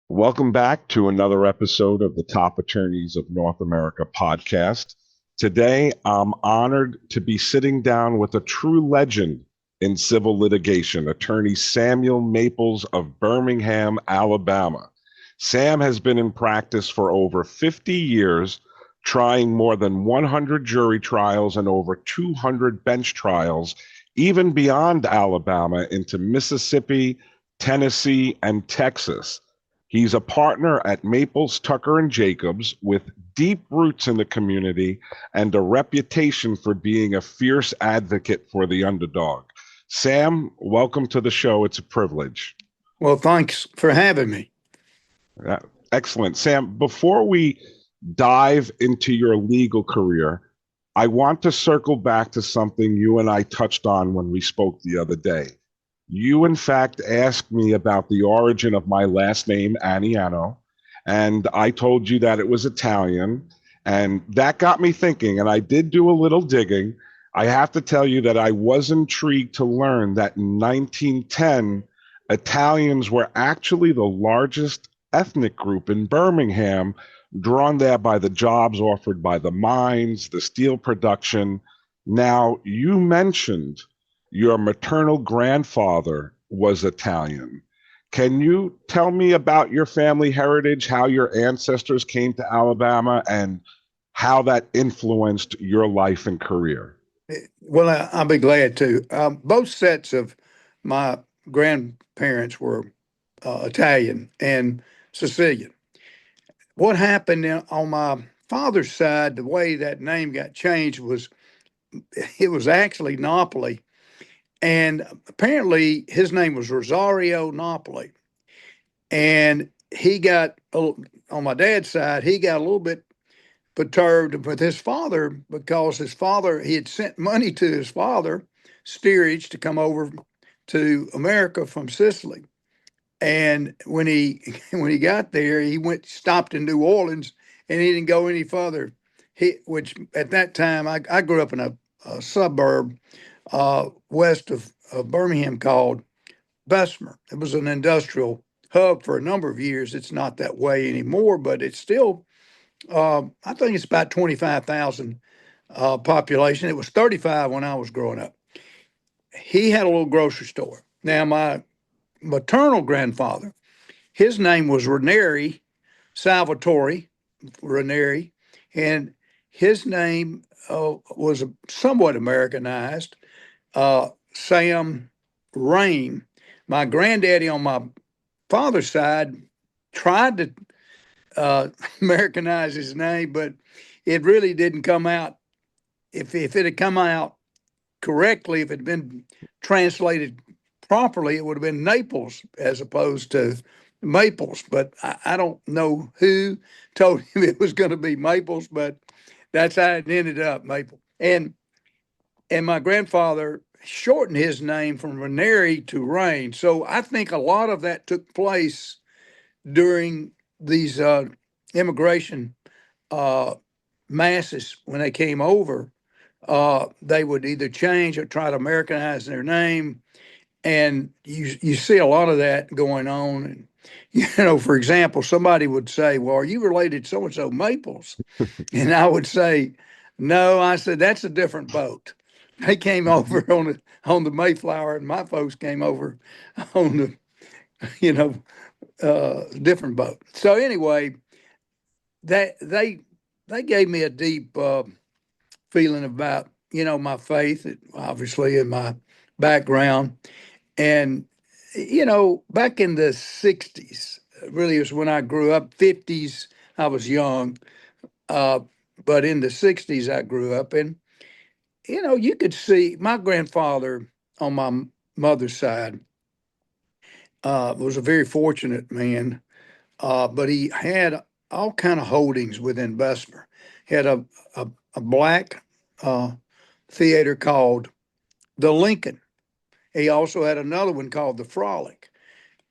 Welcome back to another episode of the Top Attorneys of North America podcast. Today, I'm honored to be sitting down with a true legend in civil litigation, attorney Samuel Maples of Birmingham, Alabama. Sam has been in practice for over 50 years, trying more than 100 jury trials and over 200 bench trials, even beyond Alabama into Mississippi, Tennessee, and Texas. He's a partner at Maples, Tucker, and Jacobs with deep roots in the community and a reputation for being a fierce advocate for the underdog. Sam, welcome to the show. It's a privilege. Well, thanks for having me. Uh, Excellent. Sam, before we dive into your legal career, I want to circle back to something you and I touched on when we spoke the other day. You, in fact, asked me about the origin of my last name, Aniano, and I told you that it was Italian. And that got me thinking, and I did do a little digging. I have to tell you that I was intrigued to learn that in 1910, Italians were actually the largest ethnic group in Birmingham, drawn there by the jobs offered by the mines, the steel production. Now, you mentioned your maternal grandfather was Italian. Can you tell me about your family heritage, how your ancestors came to Alabama, and how that influenced your life and career? Well, I'll be glad to. Both sets of my grandparents were Italian and Sicilian. What happened on my father's side, the way that name got changed was it was actually Napoli. And apparently his name was Rosario Napoli. And he got, on my dad's side, he got a little bit perturbed with his father because his father, he had sent money to his father, steerage, to come over to America from Sicily. And when he when he got there, he stopped in New Orleans, and he didn't go any further. Which at that time, I grew up in a suburb west of Birmingham called Bessemer. It was an industrial hub for a number of years. It's not that way anymore, but it's still, I think it's about 25,000 population. It was 35 when I was growing up. He had a little grocery store. Now, my maternal grandfather, his name was Ranieri, Salvatore Ranieri, and his name was somewhat Americanized, Sam Rain. My granddaddy on my father's side tried to Americanize his name, but it really didn't come out. If it had come out correctly, if it had been translated properly, it would have been Naples as opposed to Maples. But I don't know who told him it was going to be Maples, but that's how it ended up, Maple. And my grandfather shortened his name from Ranieri to Rain. So I think a lot of that took place during these immigration uh, masses when they came over. They would either change or try to Americanize their name, and you see a lot of that going on. And for example, somebody would say, "Well, are you related to so and so Maples?" And I would say, "No." I said, "That's a different boat. They came over on the Mayflower, and my folks came over on the you know different boat." So anyway, that they gave me a deep feeling about my faith, obviously, in my background, and back in the '60s, really was when I grew up. '50s, I was young, uh, but in the '60s, I grew up, and you could see my grandfather on my mother's side was a very fortunate man, but he had all kind of holdings within Bessemer. He had a black uh, theater called the Lincoln. He also had another one called the Frolic.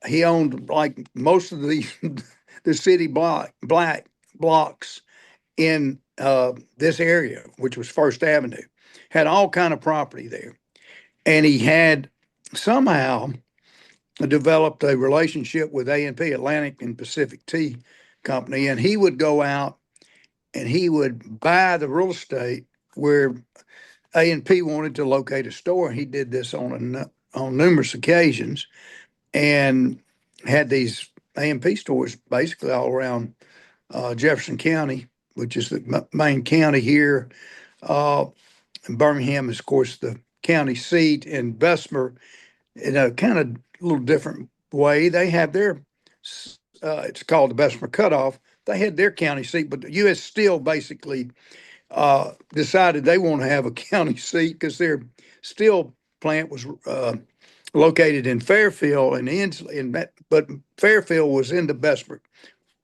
He owned like most of the the city black blocks in this area, which was First Avenue. Had all kind of property there, and he had somehow developed a relationship with A&P, Atlantic and Pacific Tea Company, and he would go out and he would buy the real estate where A&P wanted to locate a store. He did this on numerous occasions and had these A&P stores basically all around Jefferson County, which is the main county here. Birmingham is, of course, the county seat, and Bessemer, in a kind of little different way, they have their, it's called the Bessemer Cutoff. They had their county seat, but the U.S. Steel basically decided they want to have a county seat because their steel plant was located in Fairfield and but Fairfield was in the Bessemer,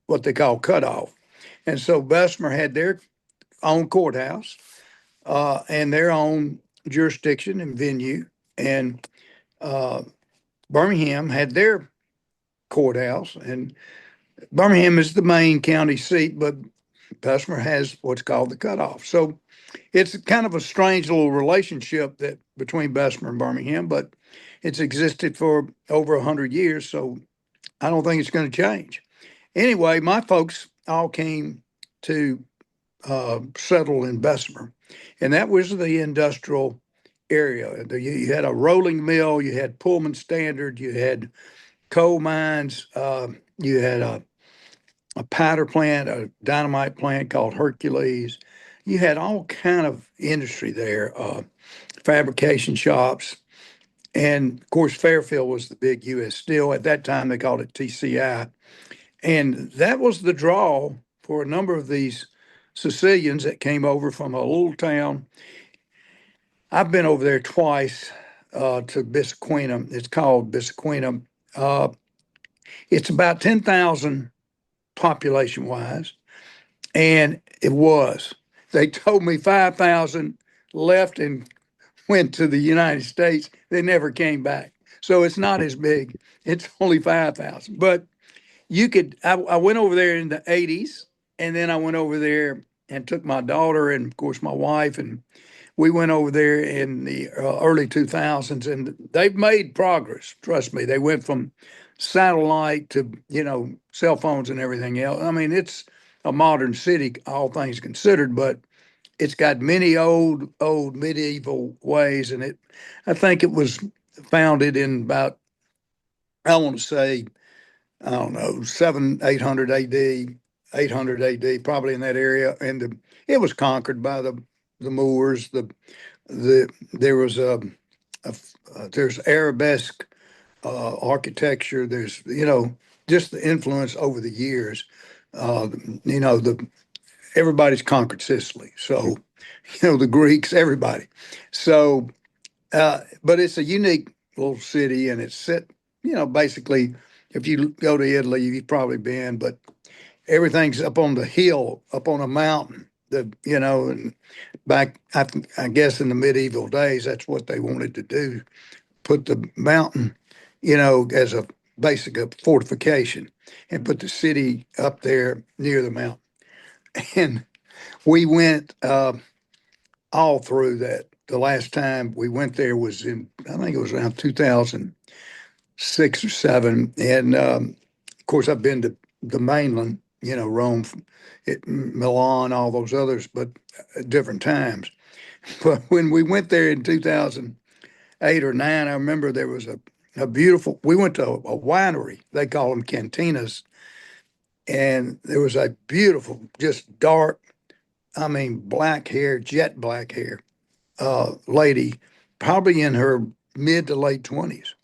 what they call cutoff. And so Bessemer had their own courthouse and their own jurisdiction and venue. And Birmingham had their courthouse. And Birmingham is the main county seat, but Bessemer has what's called the cutoff. So it's kind of a strange little relationship that between Bessemer and Birmingham, but it's existed for over 100 years. So I don't think it's going to change. Anyway, my folks all came to settle in Bessemer, and that was the industrial area. You had a rolling mill, you had Pullman Standard, you had coal mines, you had a powder plant, a dynamite plant called Hercules. You had all kind of industry there, fabrication shops, and of course Fairfield was the big U.S. Steel. At that time, they called it TCI, and that was the draw for a number of these Sicilians that came over from a little town. I've been over there twice to Bissaquina. It's called Bissaquina. Uh, it's about 10,000 population wise, and it was. They told me 5,000 left and went to the United States. They never came back. So it's not as big. It's only 5,000. But I went over there in the 80s, and then I went over there and took my daughter and, of course, my wife, and we went over there in the early 2000s, and they've made progress. Trust me. They went from satellite to, cell phones and everything else. I mean, it's a modern city, all things considered, but it's got many old medieval ways, and I think it was founded in about, I want to say, I don't know, 800 AD, 800 AD, probably in that area. And it was conquered by the Moors. There was there's arabesque architecture. There's just the influence over the years. The everybody's conquered Sicily, so the Greeks, everybody. So, but it's a unique little city, and it's set. Basically, if you go to Italy, you've probably been, but everything's up on the hill, up on a mountain. And back, I guess in the medieval days, that's what they wanted to do, put the mountain, as a basic fortification and put the city up there near the mountain. And we went all through that. The last time we went there was I think it was around 2006 or seven. And of course, I've been to the mainland, Rome, Milan, all those others, but at different times. But when we went there in 2008 or nine, I remember there was a beautiful, we went to a winery. They call them cantinas. And there was a beautiful, just dark, I mean, black hair, jet black hair lady, probably in her mid to late 20s.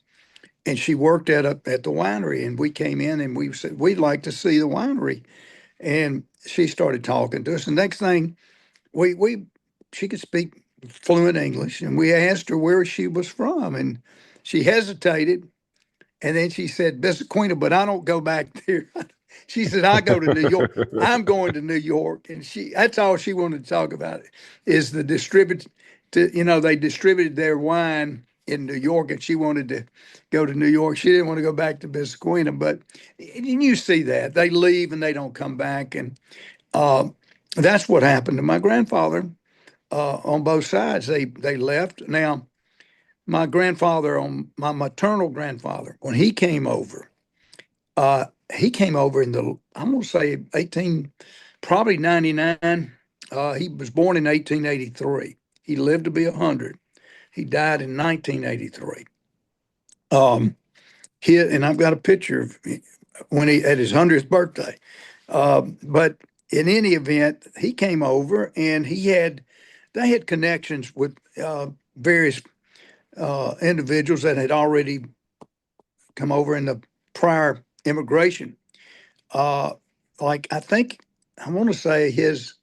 And she worked at the winery. And we came in and we said, we'd like to see the winery. And she started talking to us. And next thing, she could speak fluent English. And we asked her where she was from. And she hesitated. And then she said, Bissaquina, but I don't go back there. She said, I go to New York. I'm going to New York. And that's all she wanted to talk about is the they distributed their wine in New York, and she wanted to go to New York. She didn't want to go back to Bissaquina, but you see that. They leave and they don't come back. And that's what happened to my grandfather on both sides. They left. Now, my grandfather, on my maternal grandfather, when he came over in the, I'm going to say probably 99. He was born in 1883. He lived to be 100. He died in 1983. Um, and I've got a picture of when he at his 100th birthday. But in any event, he came over and they had connections with various individuals that had already come over in the prior immigration. Uh, like I want to say his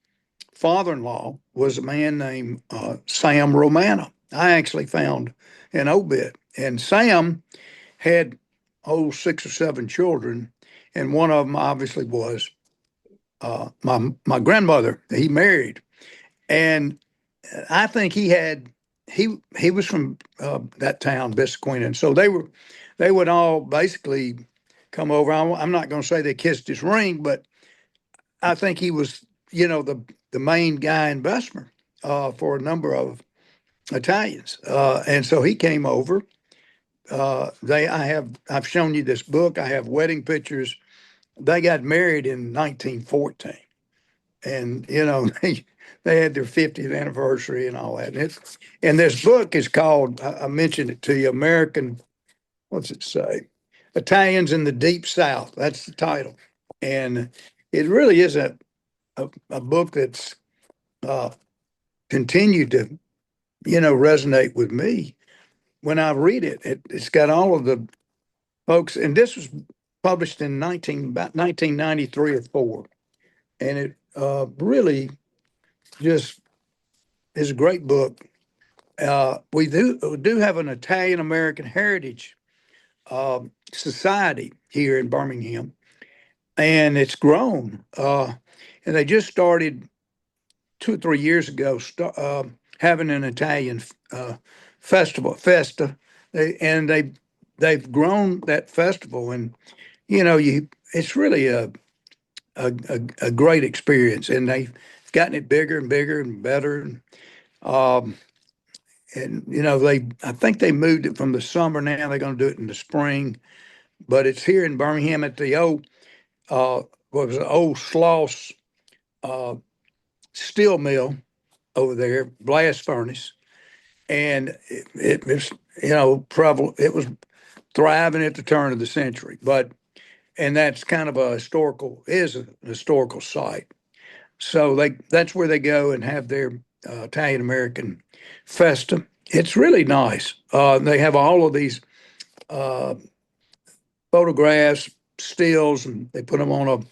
father-in-law was a man named Sam Romano. I actually found an obit, and Sam had 6 or 7 children, and one of them obviously was my grandmother. He married, and I think he was from that town, Bissaquina, and so they would all basically come over. I'm not going to say they kissed his ring, but I think he was, the main guy in Bessemer for a number of Italians, and so he came over. I've shown you this book. I have wedding pictures. They got married in 1914, and they had their 50th anniversary and all that. And this book is called, I mentioned it to you, American, what's it say? Italians in the Deep South. That's the title. And it really is a book that's uh, continued to, resonate with me when I read it. It's got all of the folks, and this was published in about 1993 or four. And it really just is a great book. We do have an Italian American Heritage Society here in Birmingham, and it's grown. And they just started 2 or 3 years ago, having an Italian festival, Festa, they've grown that festival, and it's really a great experience, and they've gotten it bigger and bigger and better. Um, and I think they moved it from the summer. Now they're going to do it in the spring, but it's here in Birmingham at the old what was it, old Sloss uh, steel mill over there, blast furnace, and it was prevalent. It was thriving at the turn of the century, and that's kind of a historical site. So that's where they go and have their Italian American festa. It's really nice. They have all of these uh, photographs, stills, and they put them on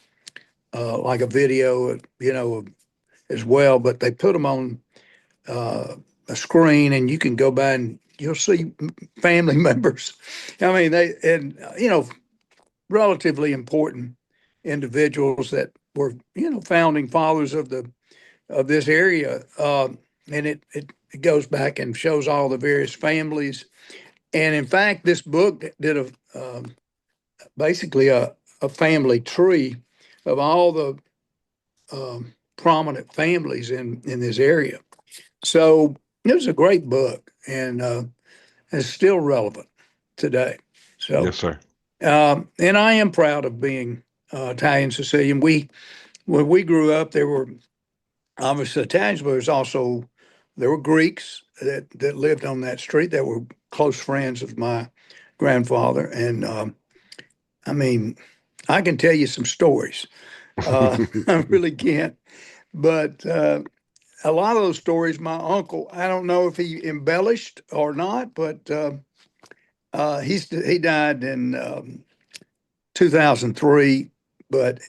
like a video, as well. But they put them on a screen, and you can go by and you'll see family members. I mean, relatively important individuals that were founding fathers of this area, and it goes back and shows all the various families. And in fact, this book did basically a family tree of all the prominent families in this area. So it was a great book, and it's still relevant today. So, Yes, sir. and I am proud of being Italian Sicilian. When we grew up, there were obviously Italians, but there were Greeks that lived on that street that were close friends of my grandfather, and I mean, I can tell you some stories. I really can't, but a lot of those stories, my uncle, I don't know if he embellished or not, but he died in 2003, but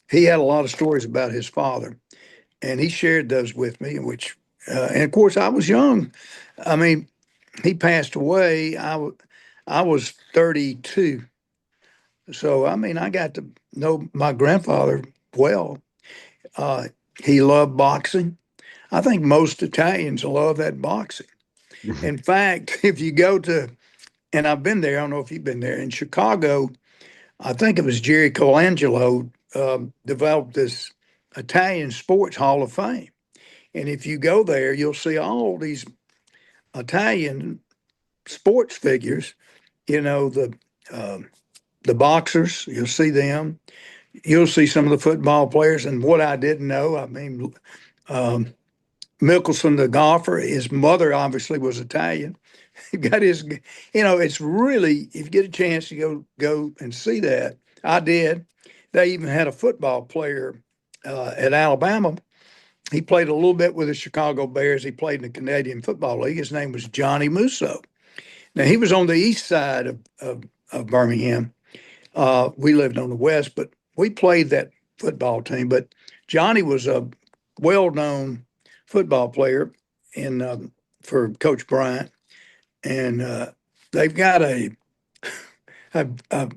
he had a lot of stories about his father, and he shared those with me, and of course, I was young. I mean, he passed away. I was 32, so I mean, I got to know my grandfather well. Uh, he loved boxing. I think most Italians love that boxing. In fact, if you go to, and I've been there, I don't know if you've been there, in Chicago, I think it was Jerry Colangelo developed this Italian Sports Hall of Fame. And if you go there, you'll see all these Italian sports figures, you know, the boxers, you'll see them. You'll see some of the football players. And what I didn't know, I mean, um, Mickelson, the golfer, his mother obviously was Italian. He got his, it's really, if you get a chance to go and see that, I did. They even had a football player at Alabama. He played a little bit with the Chicago Bears. He played in the Canadian Football League. His name was Johnny Musso. Now he was on the east side of Birmingham. We lived on the west, but we played that football team. But Johnny was a well-known football player in for Coach Bryant, and they've got a, a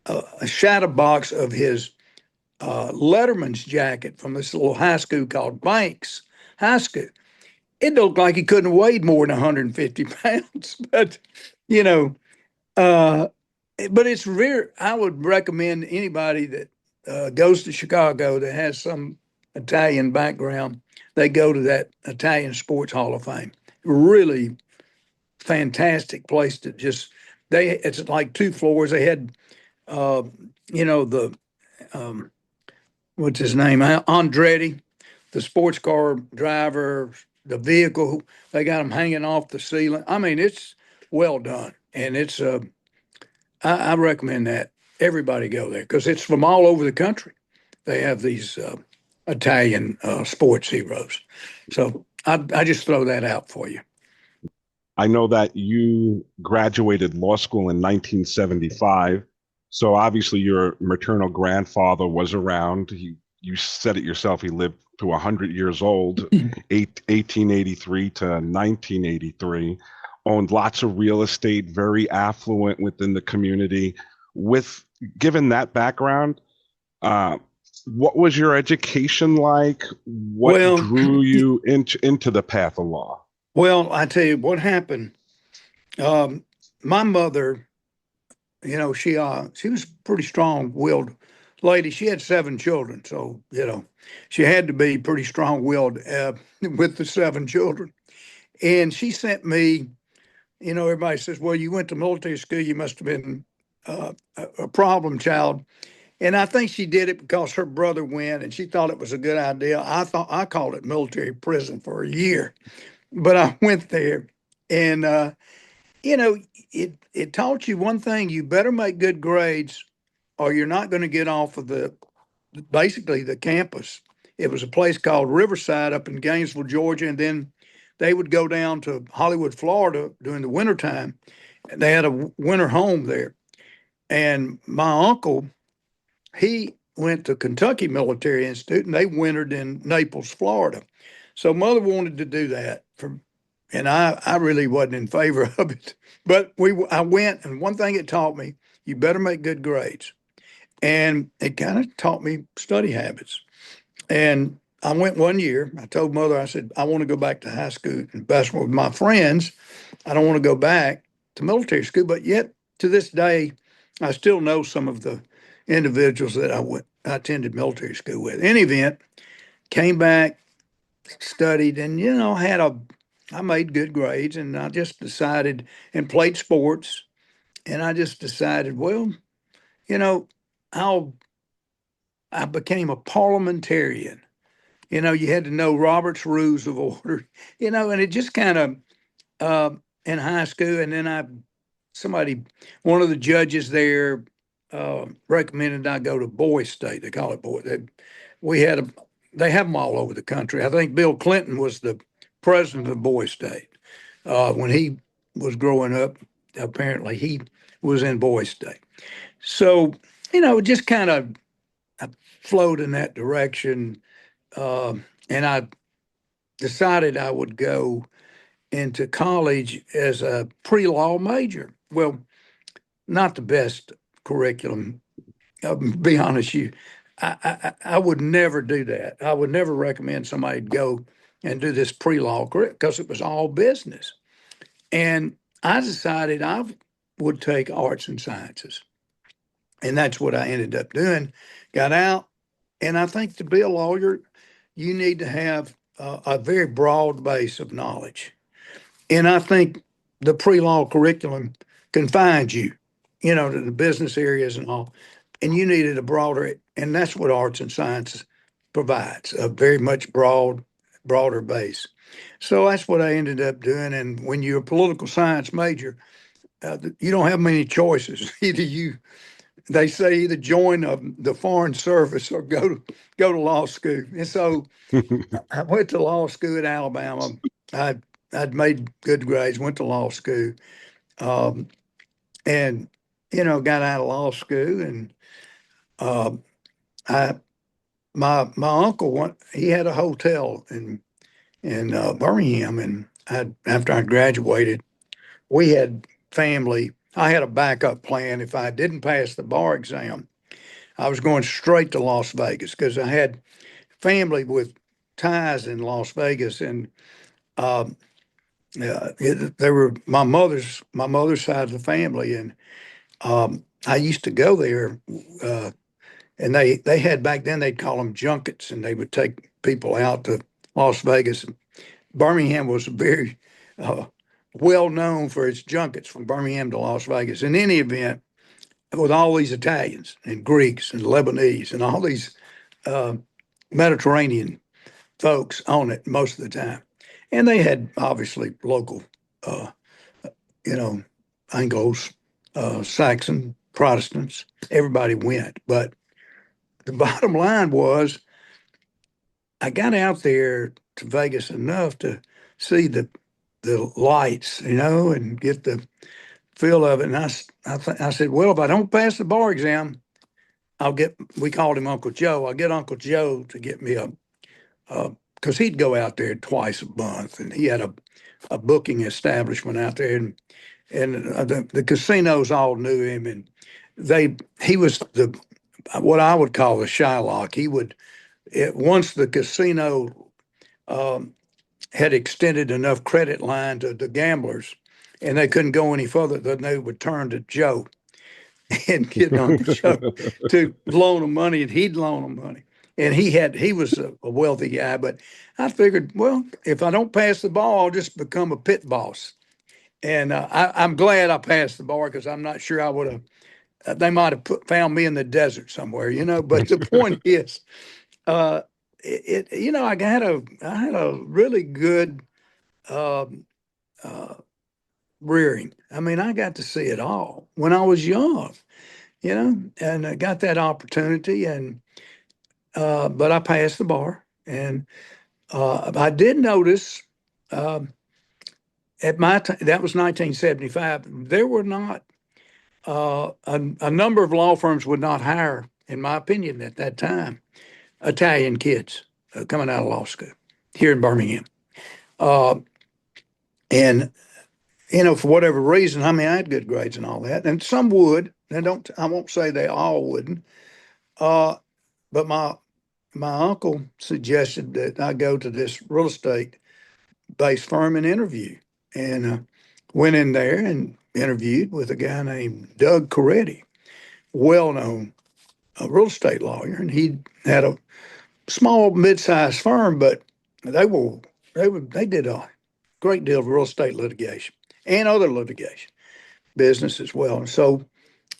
a shadow box of his Letterman's jacket from this little high school called Banks High School. It looked like he couldn't have weighed more than 150 pounds, but you know, uh, but it's very. I would recommend anybody that goes to Chicago that has some Italian background, they go to that Italian Sports Hall of Fame. Really fantastic place to just. It's like two floors. They had, uh, the um, what's his name, Andretti, the sports car driver, the vehicle. They got them hanging off the ceiling. I mean, it's well done, and it's I recommend that everybody go there because it's from all over the country. They have these Italian sports heroes. So I just throw that out for you. I know that you graduated law school in 1975. So obviously your maternal grandfather was around. You said it yourself, he lived to 100 years old, 1883 to 1983, owned lots of real estate, very affluent within the community. With given that background, uh, what was your education like? What Well, drew you into the path of law? well, I tell you what happened. Um, my mother, she was a pretty strong-willed lady. She had seven children, so she had to be pretty strong-willed with the seven children. And she sent me. Everybody says, "Well, you went to military school. You must have been a problem child." And I think she did it because her brother went, and she thought it was a good idea. I called it military prison for a year, but I went there, and you know, it taught you one thing: you better make good grades, or you're not going to get off of basically the campus. It was a place called Riverside up in Gainesville, Georgia, and then they would go down to Hollywood, Florida during the wintertime. They had a winter home there. And my uncle, he went to Kentucky Military Institute and they wintered in Naples, Florida. So mother wanted to do that and I really wasn't in favor of it. But I went, and one thing it taught me, you better make good grades. And it kind of taught me study habits. And I went one year. I told mother, I said, I want to go back to high school and basketball with my friends. I don't want to go back to military school. But yet, to this day, I still know some of the individuals that I attended military school with. In any event, came back, studied, and I made good grades, and I just decided and played sports, and I just decided, well, you know, I'll I became a parliamentarian. You had to know Robert's Rules of Order, and it just kind of in high school, and then one of the judges there recommended I go to Boy State. They call it Boy. We had a, they have them all over the country. I think Bill Clinton was the president of Boy State when he was growing up. Apparently, he was in Boy State. So, just kind of I flowed in that direction, and I decided I would go into college as a pre-law major. Well, not the best curriculum. I'll be honest, I would never do that. I would never recommend somebody go and do this pre-law because it was all business. And I decided I would take arts and sciences, and that's what I ended up doing. Got out, and I think to be a lawyer, you need to have a very broad base of knowledge. And I think the pre-law curriculum confined you, to the business areas and all, and you needed a broader, and that's what arts and sciences provides, a very much broader base. So that's what I ended up doing. And when you're a political science major, you don't have many choices. They say either join the foreign service or go to law school. And so I went to law school at Alabama. I I'd made good grades, went to law school, um, and got out of law school. And uh, I my uncle he had a hotel in Birmingham, and after I graduated, we had family. I had a backup plan. If I didn't pass the bar exam, I was going straight to Las Vegas because I had family with ties in Las Vegas, and um, they were my mother's side of the family, and I used to go there, and they had back then they'd call them junkets, and they would take people out to Las Vegas. Birmingham was very uh, well known for its junkets from Birmingham to Las Vegas. In any event, with all these Italians and Greeks and Lebanese and all these uh, Mediterranean folks on it most of the time. And they had obviously local, uh, you know, Anglos, Saxon, Protestants. Everybody went. But the bottom line was I got out there to Vegas enough to see the lights, and get the feel of it. And I said, well, if I don't pass the bar exam, we called him Uncle Joe. I'll get Uncle Joe to get me because he'd go out there twice a month, and he had a booking establishment out there, and the casinos all knew him, and he was what I would call the Shylock. Once the casino um, had extended enough credit line to the gamblers, and they couldn't go any further, then they would turn to Joe and get Uncle Joe to loan them money, and he'd loan them money. And he was a wealthy guy, but I figured, well, if I don't pass the bar, I'll just become a pit boss. And I'm glad I passed the bar because I'm not sure I would have. They might have found me in the desert somewhere. But the point is, uh, I had a really good um, uh, rearing. I mean, I got to see it all when I was young, and I got that opportunity, and but I passed the bar, and I did notice um, at my time that was 1975. There were not a number of law firms would not hire, in my opinion, at that time, Italian kids coming out of law school here in Birmingham. Uh, and for whatever reason, I mean, I had good grades and all that, and some would. And I won't say they all wouldn't. Uh, but my uncle suggested that I go to this real estate based firm and interview, and went in there and interviewed with a guy named Doug Coretti, well known real estate lawyer, and he had a small mid-sized firm, but they were they did a great deal of real estate litigation and other litigation business as well. And so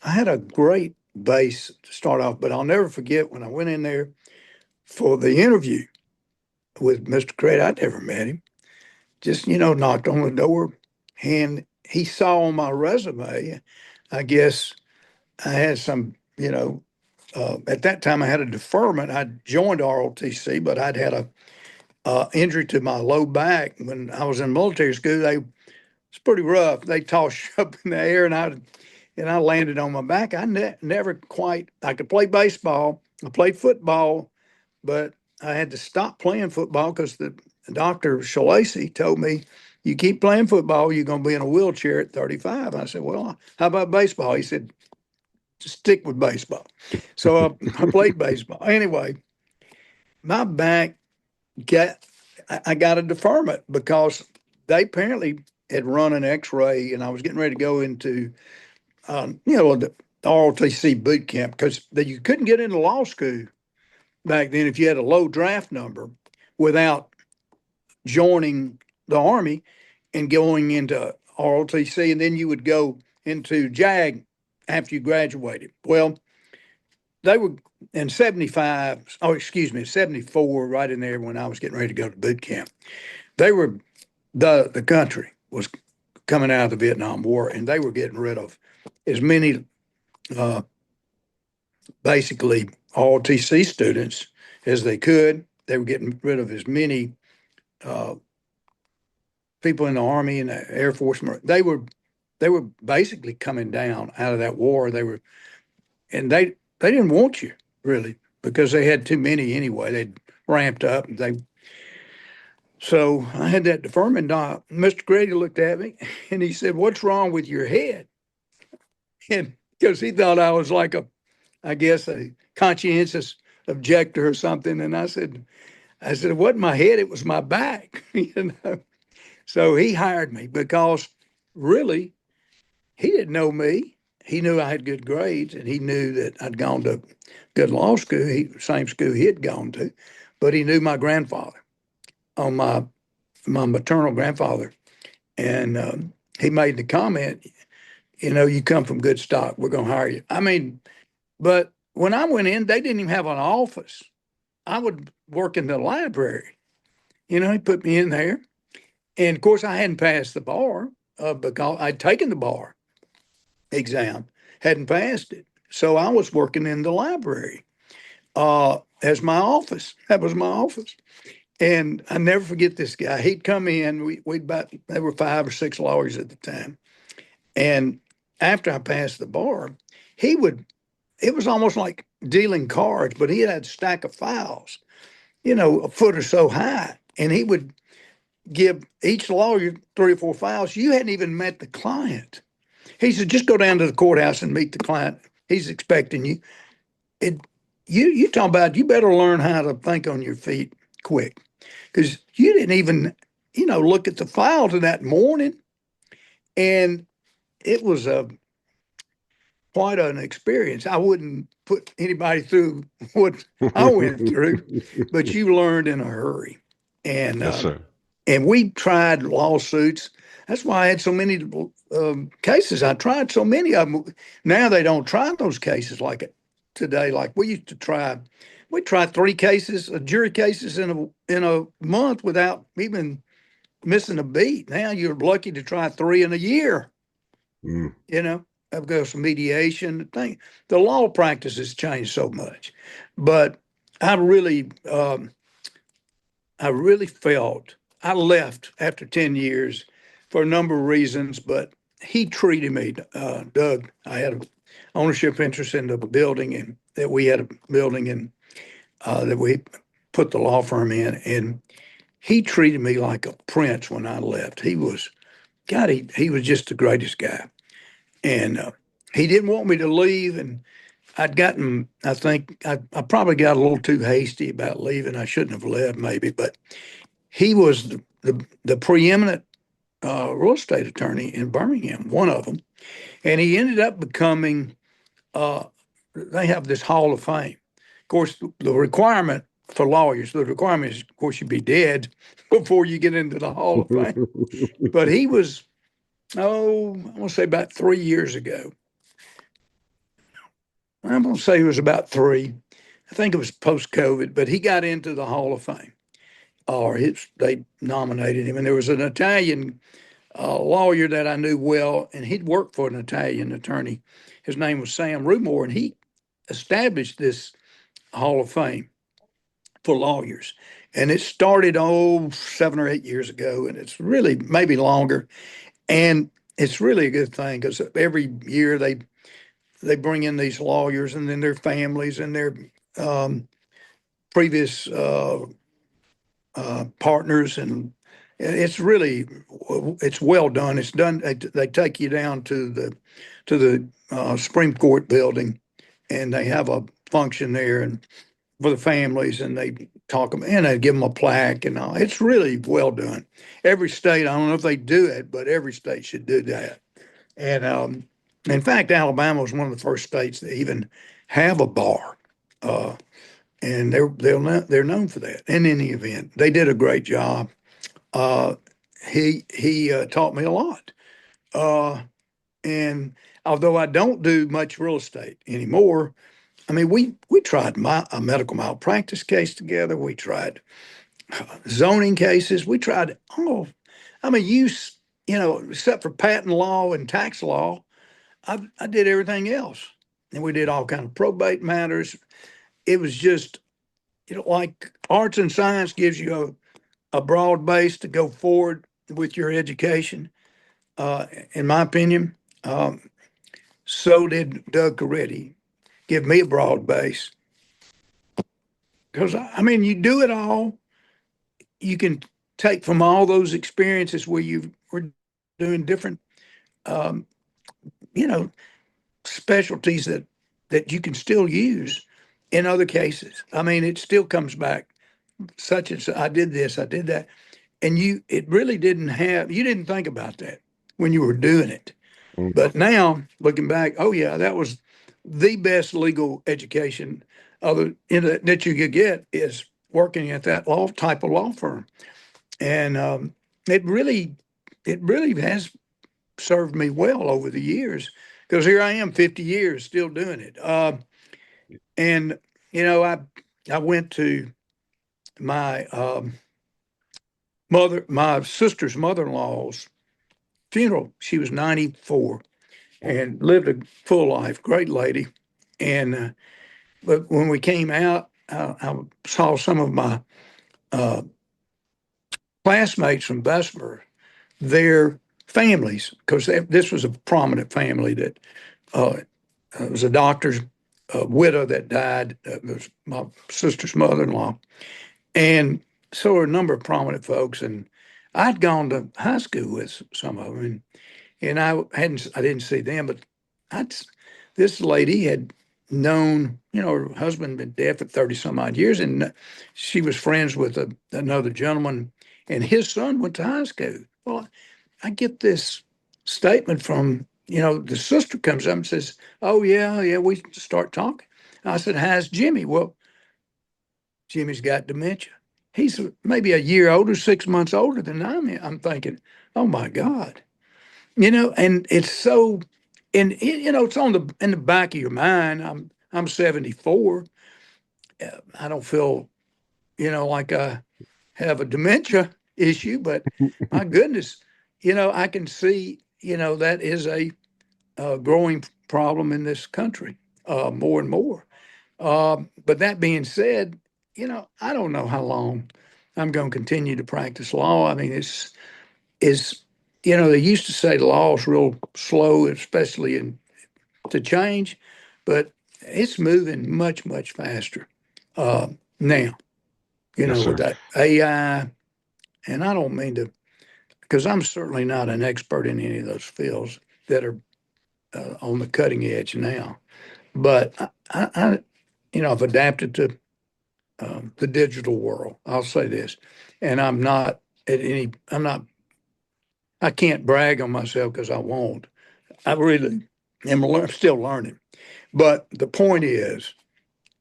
I had a great base to start off, but I'll never forget when I went in there for the interview with Mr. Craig. I'd never met him. Just, knocked on the door, and he saw on my resume, I guess I had some, at that time I had a deferment. I joined ROTC, but I'd had a injury to my low back when I was in military school. It's pretty rough. They tossed you up in the air, and I landed on my back. Never quite. I could play baseball. I played football, but I had to stop playing football because the Dr. Shalacy told me, "You keep playing football, you're going to be in a wheelchair at 35." I said, "Well, how about baseball?" He said, "Stick with baseball." So I played baseball. Anyway, my back got I got a deferment because they apparently had run an X-ray, and I was getting ready to go into the ROTC boot camp because you couldn't get into law school back then if you had a low draft number without joining the Army and going into ROTC, and then you would go into JAG after you graduated. Well, they were in 75, oh, excuse me, 74, right in there when I was getting ready to go to boot camp. They were, the country was coming out of the Vietnam War, and they were getting rid of as many, uh, basically, ROTC students as they could. They were getting rid of as many uh, people in the Army and the Air Force. They were basically coming down out of that war. And they didn't want you really because they had too many anyway. They'd ramped up. So I had that deferment. Mr. Grady looked at me and he said, "What's wrong with your head?" And because he thought I was like I guess a conscientious objector or something. And I said, "It wasn't my head, it was my back." So he hired me because really he didn't know me. He knew I had good grades and he knew that I'd gone to good law school, same school he had gone to, but he knew my grandfather, on my maternal grandfather. And he made the comment, "You come from good stock. We're going to hire you." I mean, but when I went in, they didn't even have an office. I would work in the library. He put me in there. And of course, I hadn't passed the bar because I'd taken the bar exam, hadn't passed it. So I was working in the library as my office. That was my office. And I never forget this guy. He'd come in. There were 5 or 6 lawyers at the time. And after I passed the bar, he would. It was almost like dealing cards, but he had a stack of files, a foot or so high, and he would give each lawyer 3 or 4 files. You hadn't even met the client. He said, "Just go down to the courthouse and meet the client. He's expecting you." It, you talk about, you better learn how to think on your feet quick because you didn't even, look at the file to that morning. And it was quite an experience. I wouldn't put anybody through what I went through, but you learned in a hurry. And Yes, sir. and we tried lawsuits. That's why I had so many cases. I tried so many of them. Now they don't try those cases like it today. Like we used to try. We tried 3 cases, jury cases in a month without even missing a beat. Now you're lucky to try 3 in a year. Mm. I've got some mediation thing. The law practice has changed so much, but I really, I really felt I left after 10 years for a number of reasons, but he treated me, Doug. I had an ownership interest in the building, and that we had a building and that we put the law firm in, and he treated me like a prince when I left. God, he was just the greatest guy. And he didn't want me to leave. And I think I probably got a little too hasty about leaving. I shouldn't have left maybe, but he was the preeminent real estate attorney in Birmingham, one of them. And he ended up becoming, they have this Hall of Fame. Of course, the requirement for lawyers, the requirement is, of course, you be dead before you get into the Hall of Fame. But he was, I want to say about 3 years ago. I'm going to say it was about 3. I think it was post-COVID, but he got into the Hall of Fame, or they nominated him. And there was an Italian lawyer that I knew well, and he'd worked for an Italian attorney. His name was Sam Rumore, and he established this Hall of Fame for lawyers. And it started, 7 or 8 years ago, and it's really maybe longer. And it's really a good thing because every year they bring in these lawyers and then their families and their previous partners, and it's well done. It's done. They take you down to the Supreme Court building, and they have a function there and for the families, and they talk them and they give them a plaque and all. It's really well done. Every state, I don't know if they do it, but every state should do that. And in fact, Alabama was one of the first states that even have a bar, and they're known for that. In any event, they did a great job. Uh, he taught me a lot. Uh, and although I don't do much real estate anymore, I mean, we tried a medical malpractice case together. We tried zoning cases. We tried all. I mean, except for patent law and tax law, I did everything else, and we did all kind of probate matters. It was just, like arts and science gives you a broad base to go forward with your education. In my opinion, so did Doug Coretti give me a broad base because I mean, you do it all. You can take from all those experiences where you were doing different, um, you know, specialties that you can still use in other cases. I mean, it still comes back. Such and I did this, I did that, and it really you didn't think about that when you were doing it. Mm. But now looking back, oh yeah, that was the best legal education that you could get is working at that type of law firm, and it really, it really has served me well over the years because here I am 50 years still doing it. And I went to my my sister's mother-in-law's funeral. She was 94 and lived a full life, great lady. And but when we came out, I saw some of my uh, classmates from Bessemer, their families, because this was a prominent family that uh, it was a doctor's widow that died. It was my sister's mother-in-law, and so were a number of prominent folks. And I'd gone to high school with some of them, and I didn't see them, but I'd, this lady had known, her husband had been dead for 30 some odd years, and she was friends with another gentleman, and his son went to high school. Well, I get this statement from, the sister comes up and says, "Oh, yeah, yeah," we start talking. I said, "How's Jimmy?" "Well, Jimmy's got dementia." He's maybe a year older, 6 months older than I am. I'm thinking, oh my God. And it's so, and it's in the back of your mind. I'm 74. I don't feel, like I have a dementia issue, but my goodness, I can see, that is a growing problem in this country, more and more. But that being said, I don't know how long I'm going to continue to practice law. I mean, is they used to say the law is real slow, especially to change, but it's moving much, much faster now, Yes, with sir. that AI. And I don't mean to, because I'm certainly not an expert in any of those fields that are on the cutting edge now. But I've adapted to the digital world. I'll say this, and I'm not, I can't brag on myself because I won't. I really am still learning. But the point is,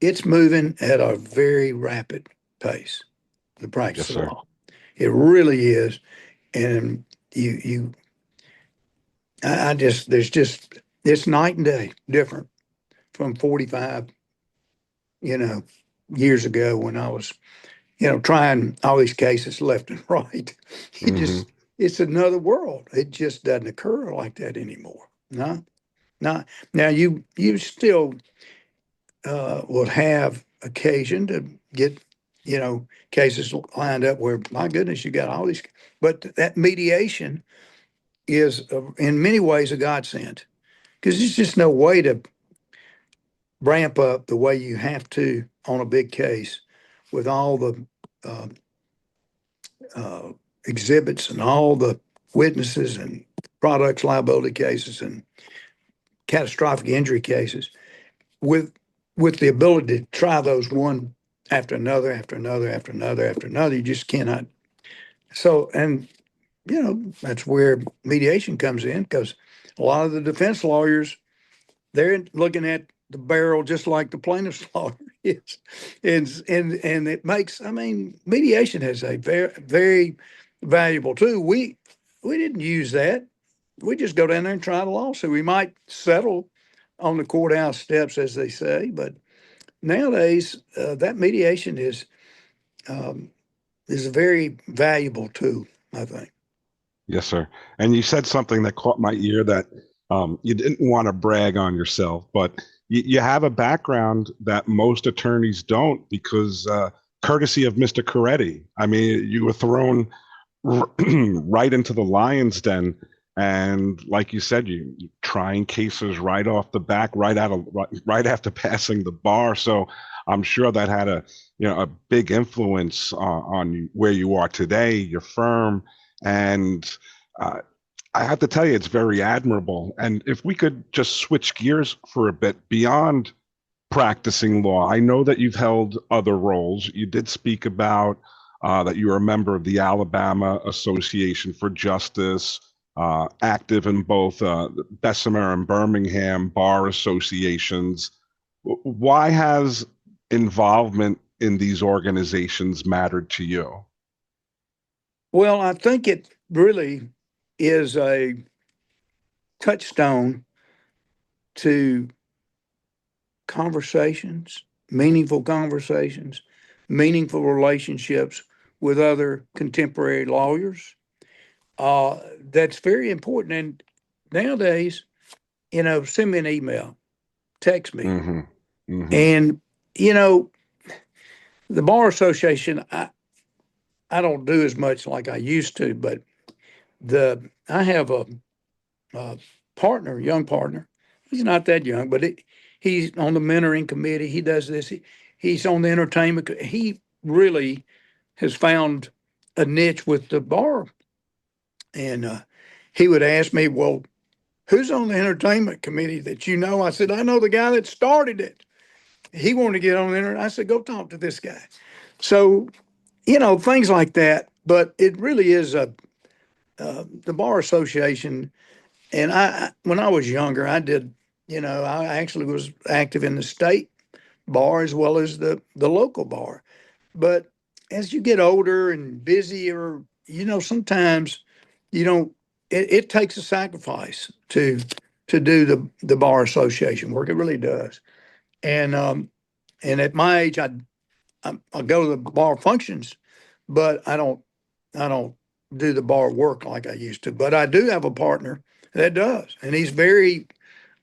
it's moving at a very rapid pace, the Yes, practice of sir. law. It really is. And I just, it's night and day different from 45, you know, years ago when I was, trying all these cases left and right. It Hmm. just, it's another world. It just doesn't occur like that anymore. No, not now. You still will have occasion to get, cases lined up where, my goodness, you got all these. But that mediation is, in many ways, a godsend because there's just no way to ramp up the way you have to on a big case with all the uh, uh, exhibits and all the witnesses and products liability cases and catastrophic injury cases with the ability to try those one after another, after another, after another, after another. You just cannot. So, and that's where mediation comes in because a lot of the defense lawyers, they're looking at the barrel just like the plaintiff's lawyer is, and it makes. I mean, mediation has a very very valuable tool. We didn't use that we just go down there and try the lawsuit. We might settle on the courthouse steps, as they say, but nowadays that mediation um, is a very valuable tool, I think. Yes, sir. And you said something that caught my ear that you didn't want to brag on yourself, but you have a background that most attorneys don't because courtesy of Mr. Coretti. I mean, you were thrown right into the lion's den. And like you said, you trying cases right off the back, right after passing the bar. So I'm sure that had a big influence on where you are today, your firm, and uh, I have to tell you, it's very admirable. And if we could just switch gears for a bit beyond practicing law, I know that you've held other roles. You did speak about that you are a member of the Alabama Association for Justice, active in both Bessemer and Birmingham bar associations. Why has involvement in these organizations mattered to you? Well, I think it really is a touchstone to conversations, meaningful relationships with other contemporary lawyers. That's very important. And nowadays, send me an email, text me. Mm-hmm. Mm-hmm. And, you know, the Bar Association, I don't do as much like I used to, but I have a partner, young partner. He's not that young, but he's on the mentoring committee. He does this. He's on the entertainment. He really has found a niche with the bar. And he would ask me, well, who's on the entertainment committee that you know? I said, I know the guy that started it. He wanted to get on the internet. I said, go talk to this guy. So, things like that. But it really is the Bar Association. And when I was younger, I did, I actually was active in the state bar as well as the local bar. But as you get older and busier, sometimes you don't. It takes a sacrifice to do the bar association work. It really does. And at my age, I go to the bar functions, but I don't do the bar work like I used to. But I do have a partner that does, and he's very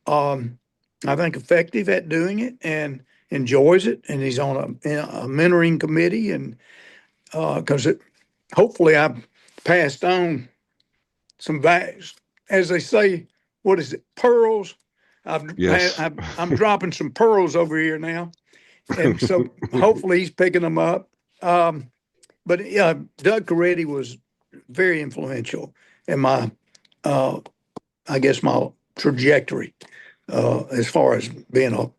um, I think effective at doing it and enjoys it. And he's on a mentoring committee, and because hopefully I've passed on some values, as they say, what is it, pearls? Yes. I'm dropping some pearls over here now, and so hopefully he's picking them up. But yeah, Doug Coretti was very influential in my, uh, I guess, my trajectory as far as being a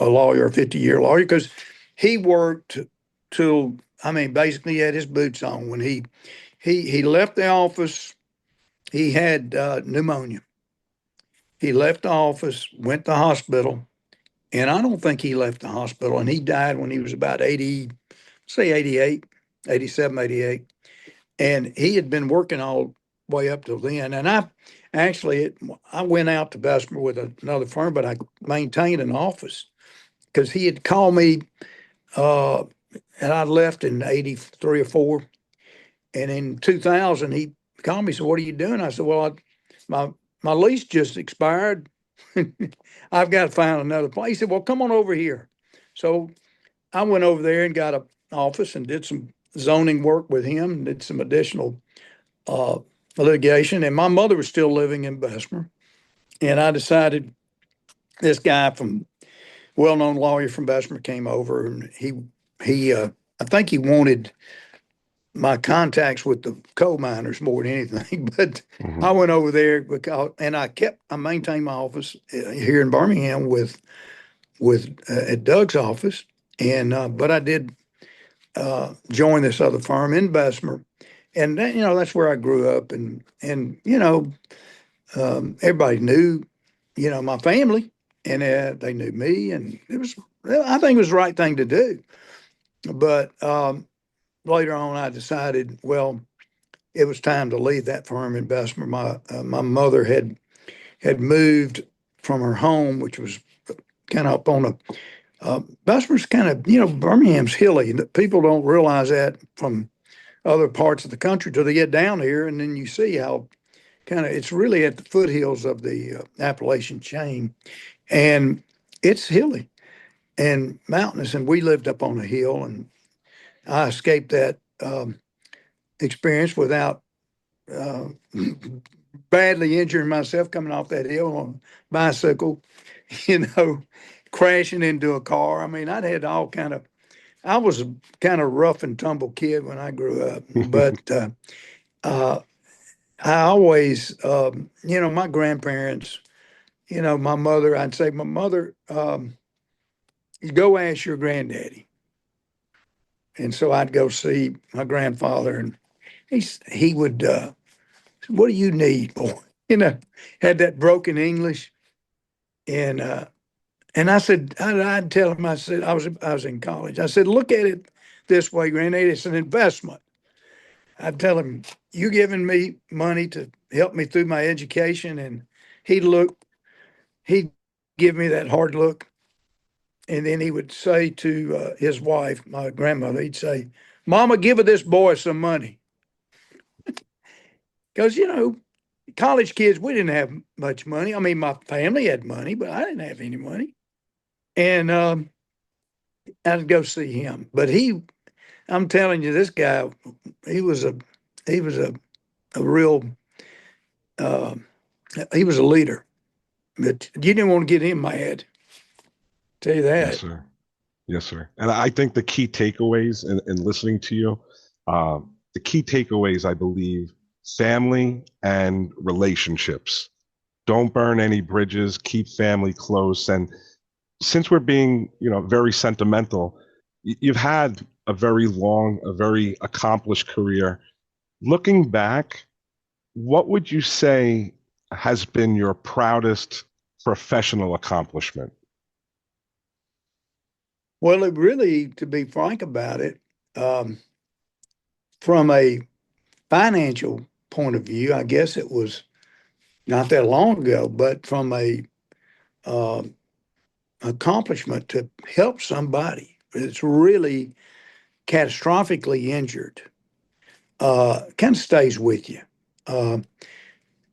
lawyer, a 50-year lawyer, because he worked till, I mean, basically he had his boots on when he left the office. He had pneumonia. He left the office, went to the hospital, and I don't think he left the hospital. And he died when he was about 80, say 88, 87, 88. And he had been working all the way up till then. And I went out to Bessemer with another firm, but I maintained an office because he had called me, uh, and I left in 83 or 4. And in 2000, he called me, said, what are you doing? I said, well, my, my lease just expired. I've got to find another place. He said, well, come on over here. So I went over there and got an office and did some zoning work with him, did some additional uh, litigation. And my mother was still living in Bessemer. And I decided this guy from well-known lawyer from Bessemer came over, and he I think he wanted my contacts with the coal miners more than anything. But Mhm. I went over there because, and I maintained my office here in Birmingham with at Doug's office, and but I did join this other firm in Bessemer, and that's where I grew up, and everybody knew my family, and they knew me, and I think it was the right thing to do. But later on, I decided, well, it was time to leave that farm in Bessemer. My mother had moved from her home, which was kind of up on a Bessemer's kind of, Birmingham's hilly. People don't realize that from other parts of the country till they get down here, and then you see how kind of it's really at the foothills of the Appalachian chain, and it's hilly and mountainous. And we lived up on a hill, and I escaped that experience without uh, badly injuring myself coming off that hill on a bicycle, you know, crashing into a car. I mean, I was a kind of rough and tumble kid when I grew up, but uh, I always, my grandparents, my mother, I'd say my mother, go ask your granddaddy. And so I'd go see my grandfather, and he would, what do you need, boy? You know, had that broken English. And and I said, I'd tell him, I said, I was in college. I said, look at it this way, granddaddy, it's an investment. I'd tell him, you giving me money to help me through my education. And he'd look, he'd give me that hard look. And then he would say to his wife, my grandmother, he'd say, Mama, give this boy some money. Because, college kids, we didn't have much money. I mean, my family had money, but I didn't have any money. And I'd go see him. But I'm telling you, this guy, he was a, he was a real, uh, he was a leader. But you didn't want to get him mad. Tell you Yes, that. sir. Yes, sir. And I think the key takeaways in listening to you, the key takeaways, I believe, family and relationships. Don't burn any bridges, keep family close. And since we're being, very sentimental, you've had a very long, a very accomplished career. Looking back, what would you say has been your proudest professional accomplishment? Well, it really, to be frank about it, um, from a financial point of view, I guess it was not that long ago, but from a uh, accomplishment to help somebody that's really catastrophically injured, kind of stays with you. Uh,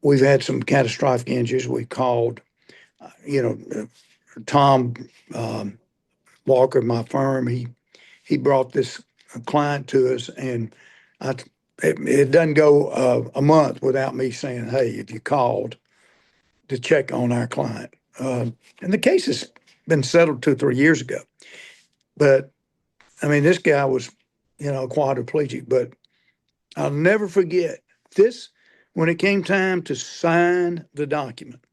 we've had some catastrophic injuries. We called, Tom um, Walker, my firm. He brought this client to us, and I, it doesn't go a month without me saying, "Hey, if you called to check on our client," and the case has been settled 2 or 3 years ago. But I mean, this guy was, quadriplegic. But I'll never forget this when it came time to sign the document.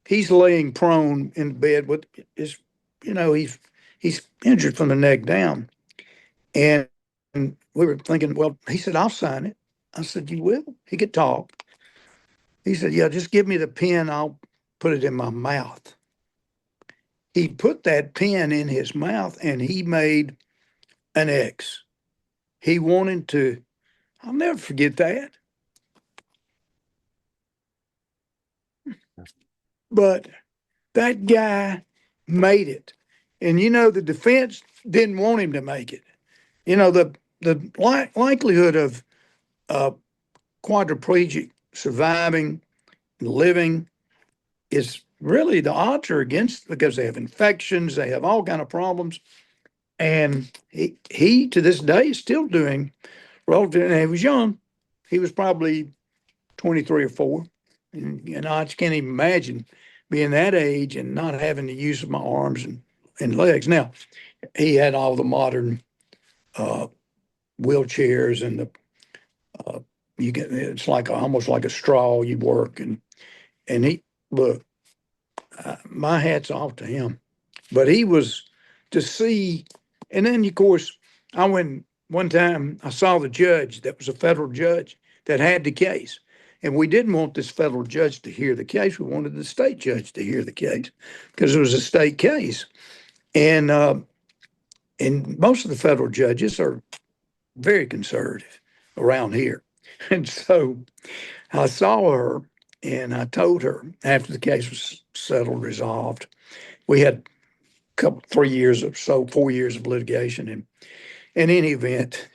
He's laying prone in bed with his, he's injured from the neck down. And we were thinking, well, he said, I'll sign it. I said, you will? He could talk. He said, yeah, just give me the pen. I'll put it in my mouth. He put that pen in his mouth and he made an X. He wanted to, I'll never forget that. But that guy made it. And the defense didn't want him to make it. The likelihood of uh, quadriplegic surviving, living, is really the odds are against because they have infections, they have all kind of problems, and he to this day is still doing relative. And he was young; he was probably 23 or 4, and I just can't even imagine being that age and not having the use of my arms and legs. Now he had all the modern uh, wheelchairs and the uh, you get it's like almost like a straw you work and he look my hat's off to him. But he was to see, and then of course I went one time. I saw the judge that was a federal judge that had the case, and we didn't want this federal judge to hear the case. We wanted the state judge to hear the case because it was a state case, and most of the federal judges are very conservative around here. And so I saw her and I told her after the case was settled, resolved, we had a couple, 3 years or so, 4 years of litigation. And in any event,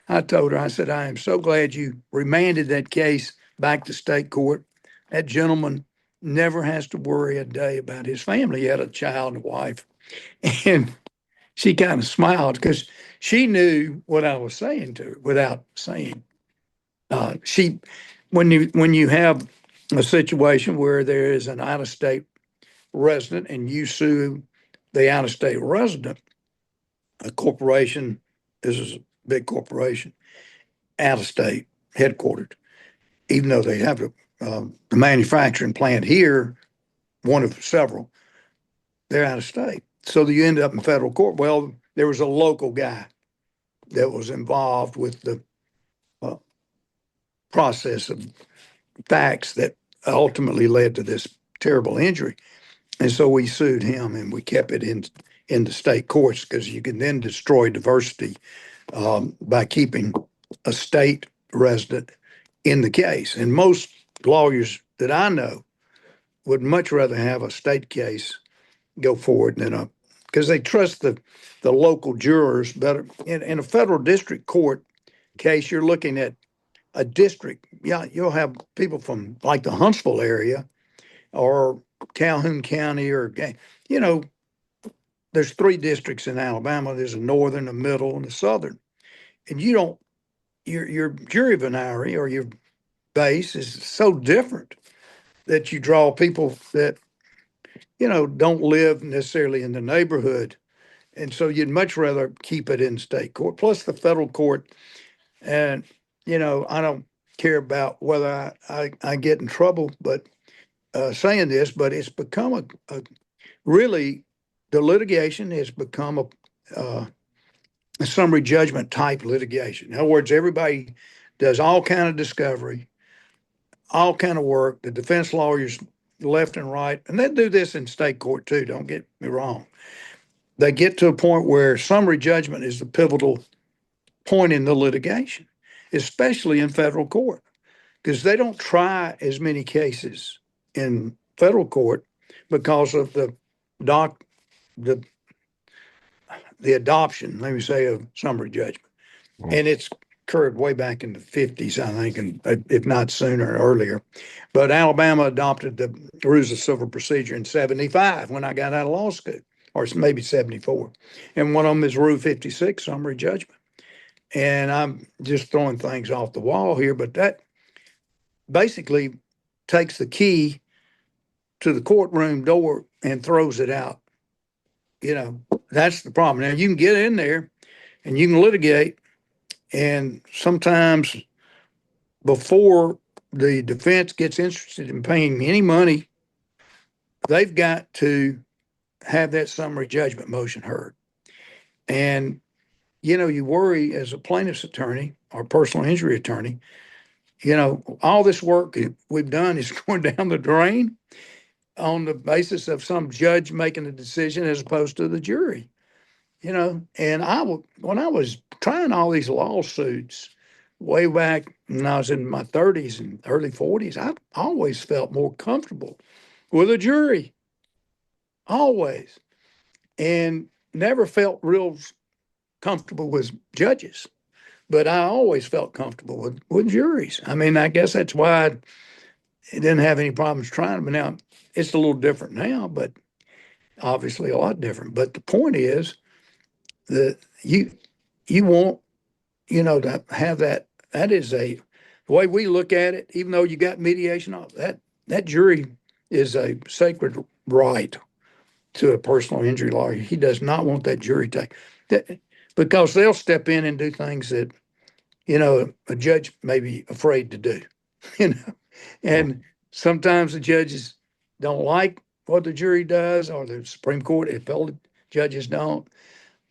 I told her, I said, I am so glad you remanded that case back to state court. That gentleman never has to worry a day about his family. He had a child and a wife. And she kind of smiled because she knew what I was saying to her without saying. She, when you have a situation where there is an out of state resident and you sue the out of state resident, a corporation, this is a big corporation, out of state, headquartered, even though they have the manufacturing plant here, one of several, they're out of state. So you end up in federal court. Well, there was a local guy that was involved with the uh, process of facts that ultimately led to this terrible injury. And so we sued him and we kept it in the state courts because you can then destroy diversity by keeping a state resident in the case. And most lawyers that I know would much rather have a state case go forward than because they trust the local jurors better. In a federal district court case, you're looking at a district. Yeah, you'll have people from like the Huntsville area or Calhoun County or, you know, there's three districts in Alabama. There's a northern, a middle, and a southern. And you don't, your jury venire or your base is so different that you draw people that, don't live necessarily in the neighborhood. And so you'd much rather keep it in state court. Plus the federal court, and, I don't care about whether I get in trouble, but saying this, but it's become a really, the litigation has become a summary judgment type litigation. In other words, everybody does all kind of discovery, all kind of work. The defense lawyers left and right, and they do this in state court too. Don't get me wrong. They get to a point where summary judgment is the pivotal point in the litigation, especially in federal court, because they don't try as many cases in federal court because of doc the the adoption, let me say, of summary judgment. And it's occurred way back in the 50s, I think, and if not sooner or earlier. But Alabama adopted the rules of civil procedure in 75 when I got out of law school, or maybe 74. And one of them is Rule 56, summary judgment. And I'm just throwing things off the wall here, but that basically takes the key to the courtroom door and throws it out. That's the problem. Now, you can get in there and you can litigate, and sometimes before the defense gets interested in paying any money, they've got to have that summary judgment motion heard. And, you worry as a plaintiff's attorney or personal injury attorney, all this work we've done is going down the drain on the basis of some judge making a decision as opposed to the jury. And when I was trying all these lawsuits way back when I was in my 30s and early 40s, I always felt more comfortable with a jury, always, and never felt real comfortable with judges. But I always felt comfortable with juries. I mean, I guess that's why I didn't have any problems trying them. Now, it's a little different now, but obviously a lot different. But the point is that you want to have that. That is the way we look at it. Even though you got mediation, that jury is a sacred right to a personal injury lawyer. He does not want that jury take that because they'll step in and do things that a judge may be afraid to do. you know, and sometimes the judges don't like what the jury does, or the Supreme Court appellate judges don't.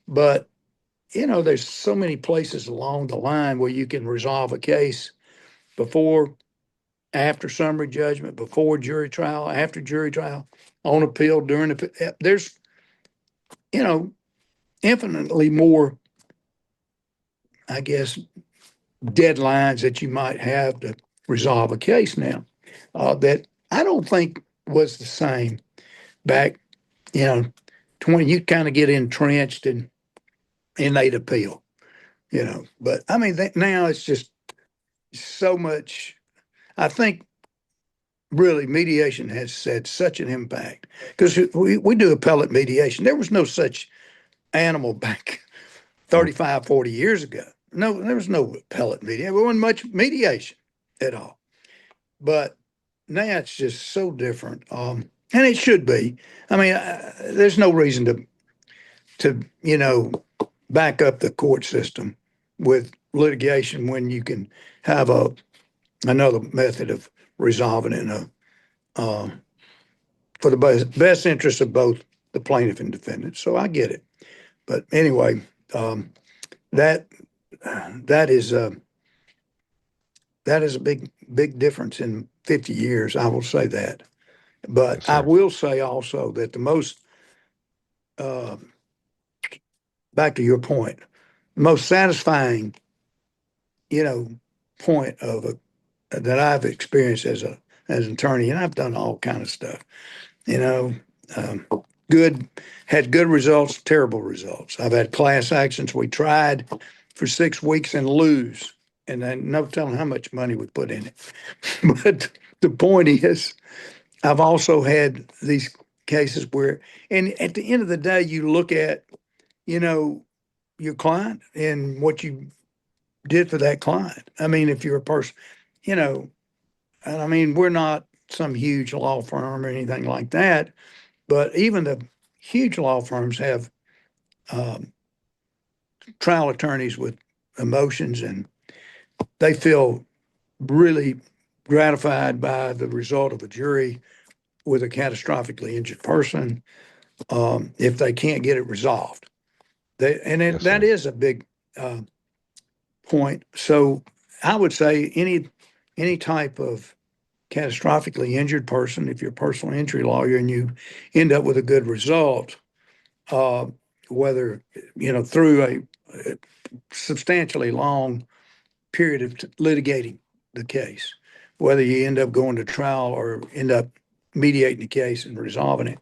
But there's so many places along the line where you can resolve a case before, after summary judgment, before jury trial, after jury trial, on appeal, during the. There's, infinitely more, I guess, deadlines that you might have to resolve a case now, that I don't think was the same back, you know, 20, you kind of get entrenched and they'd appeal, but I mean, now it's just so much. I think really mediation has had such an impact because we do appellate mediation. There was no such animal back Mm. 35, 40 years ago. No, there was no appellate mediation. There wasn't much mediation at all. But now it's just so different. And it should be. I mean, there's no reason to back up the court system with litigation when you can have another method of resolving it for the best interest of both the plaintiff and defendant. So I get it. But anyway, that that is that is a big difference in 50 years. I will say that. But Yes, I sir. will say also that the most, uh, back to your point, the most satisfying, you know, point that I've experienced as an attorney, and I've done all kind of stuff, you know, um, good, had good results, terrible results. I've had class actions we tried for 6 weeks and lose, and then no telling how much money we put in it. But the point is, I've also had these cases where, and at the end of the day, you look at, you know, your client and what you did for that client. I mean, if you're a person, you know, and I mean, we're not some huge law firm or anything like that, but even the huge law firms have um, trial attorneys with emotions, and they feel really gratified by the result of a jury with a catastrophically injured person, if they can't get it resolved. Yes, That sir. is a big uh, point. So I would say any type of catastrophically injured person, if you're a personal injury lawyer and you end up with a good result, uh, whether through a substantially long period of litigating the case, whether you end up going to trial or end up mediating the case and resolving it,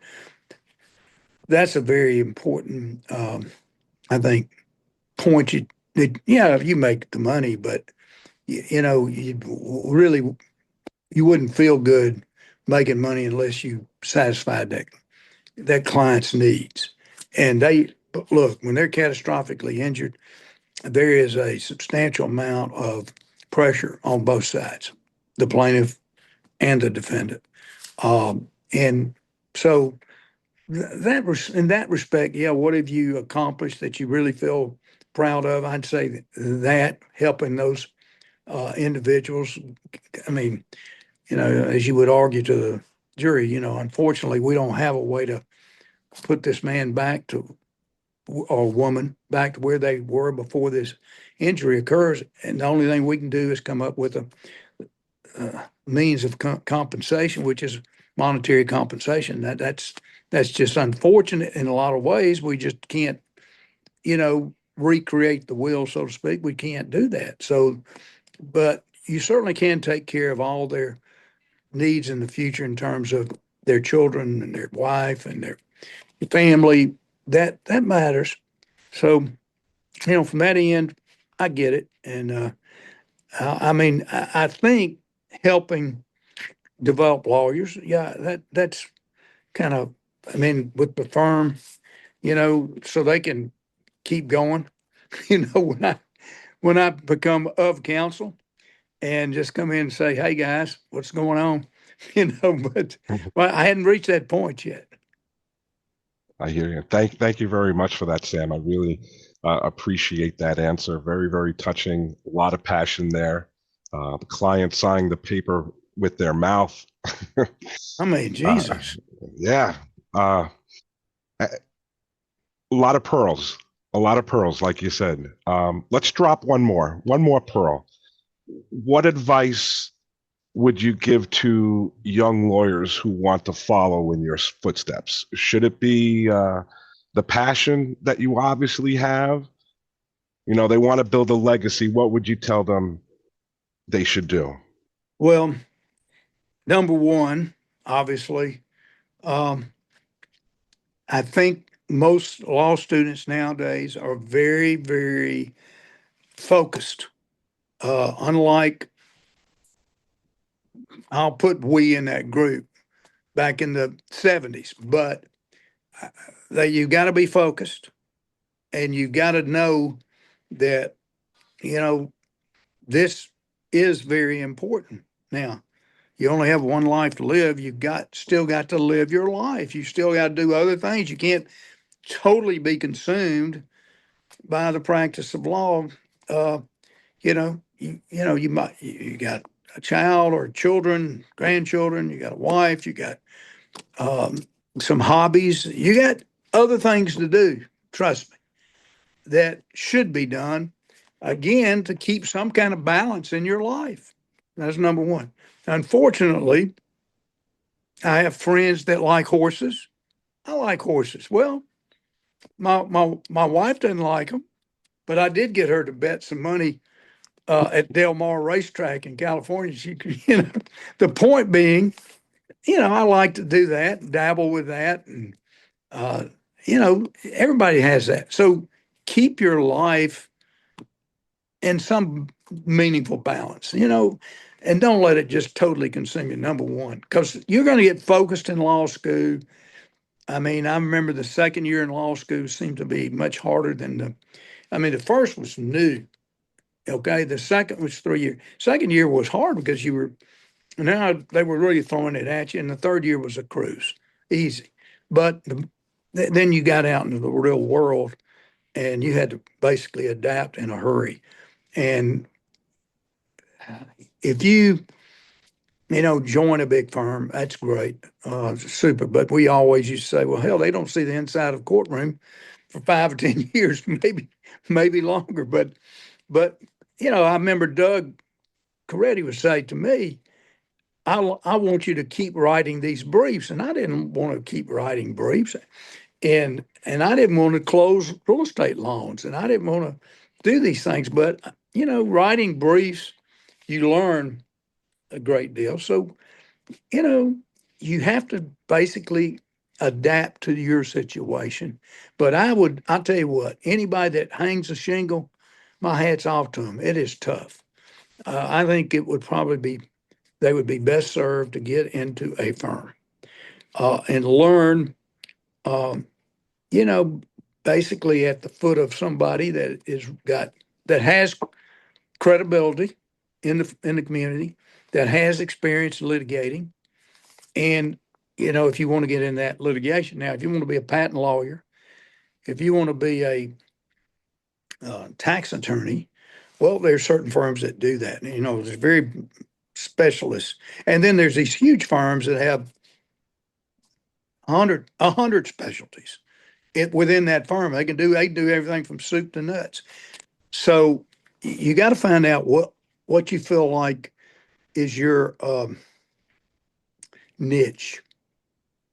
that's a very important, I think, point. You make the money, but you really you wouldn't feel good making money unless you satisfied that client's needs. And they look, when they're catastrophically injured, there is a substantial amount of pressure on both sides, the plaintiff and the defendant. And so that was in that respect, yeah. What have you accomplished that you really feel proud of? I'd say that helping those individuals. I mean, as you would argue to the jury, unfortunately, we don't have a way to put this man back to, or woman back to where they were before this injury occurs. And the only thing we can do is come up with a means of compensation, which is monetary compensation. That's just unfortunate in a lot of ways. We just can't, recreate the wheel, so to speak. We can't do that. So, but you certainly can take care of all their needs in the future in terms of their children and their wife and their family. That matters. So, from that end, I get it. And I mean, I think helping develop lawyers, yeah, that's kind of, I mean, with the firm, so they can keep going. When I become of counsel and just come in and say, "Hey guys, what's going on?" But well, I hadn't reached that point yet. I hear you. Thank you very much for that, Sam. I really appreciate that answer. Very, very touching. A lot of passion there. The client signing the paper with their mouth. I mean, uh, Jesus. yeah. Uh, a lot of pearls. A lot of pearls, like you said. Let's drop one more pearl. What advice would you give to young lawyers who want to follow in your footsteps? Should it be the passion that you obviously have, They want to build a legacy. What would you tell them they should do? Well, number one, obviously, um, I think most law students nowadays are very, very focused. Unlike, I'll put we in that group back in the 70s, but that you got to be focused and you got to know that, you know, this is very important. Now, you only have one life to live. You've still got to live your life. You still got to do other things. You can't totally be consumed by the practice of law. Uh, you got a child or children, grandchildren. You got a wife. You got um, some hobbies. You got other things to do. Trust me, that should be done again to keep some kind of balance in your life. That's number one. Unfortunately, I have friends that like horses. I like horses. Well, my wife doesn't like them, but I did get her to bet some money at Del Mar Racetrack in California. The point being, I like to do that, dabble with that, and uh, everybody has that. So keep your life in some meaningful balance, and don't let it just totally consume you. Number one, because you're going to get focused in law school. I mean, I remember the second year in law school seemed to be much harder than the first was new. Okay. The second was 3 years. Second year was hard because now they were really throwing it at you. And the third year was a cruise, easy. But then you got out into the real world and you had to basically adapt in a hurry. And if you join a big firm, that's great, super. But we always used to say, well, hell, they don't see the inside of a courtroom for 5 or 10 years, maybe longer. But I remember Doug Coretti would say to me, I want you to keep writing these briefs. And I didn't want to keep writing briefs. And I didn't want to close real estate loans. And I didn't want to do these things. But, writing briefs, you learn a great deal. So, you know, you have to basically adapt to your situation. But I'll tell you what, anybody that hangs a shingle, my hat's off to them. It is tough. I think they would be best served to get into a firm and learn, um, you know, basically at the foot of somebody that has credibility in the community, that has experience litigating, and if you want to get in that litigation. Now, if you want to be a patent lawyer, if you want to be a tax attorney, well, there's certain firms that do that. There's very specialists, and then there's these huge firms that have a hundred specialties within that firm. They can do everything from soup to nuts. So you got to find out what you feel like is your niche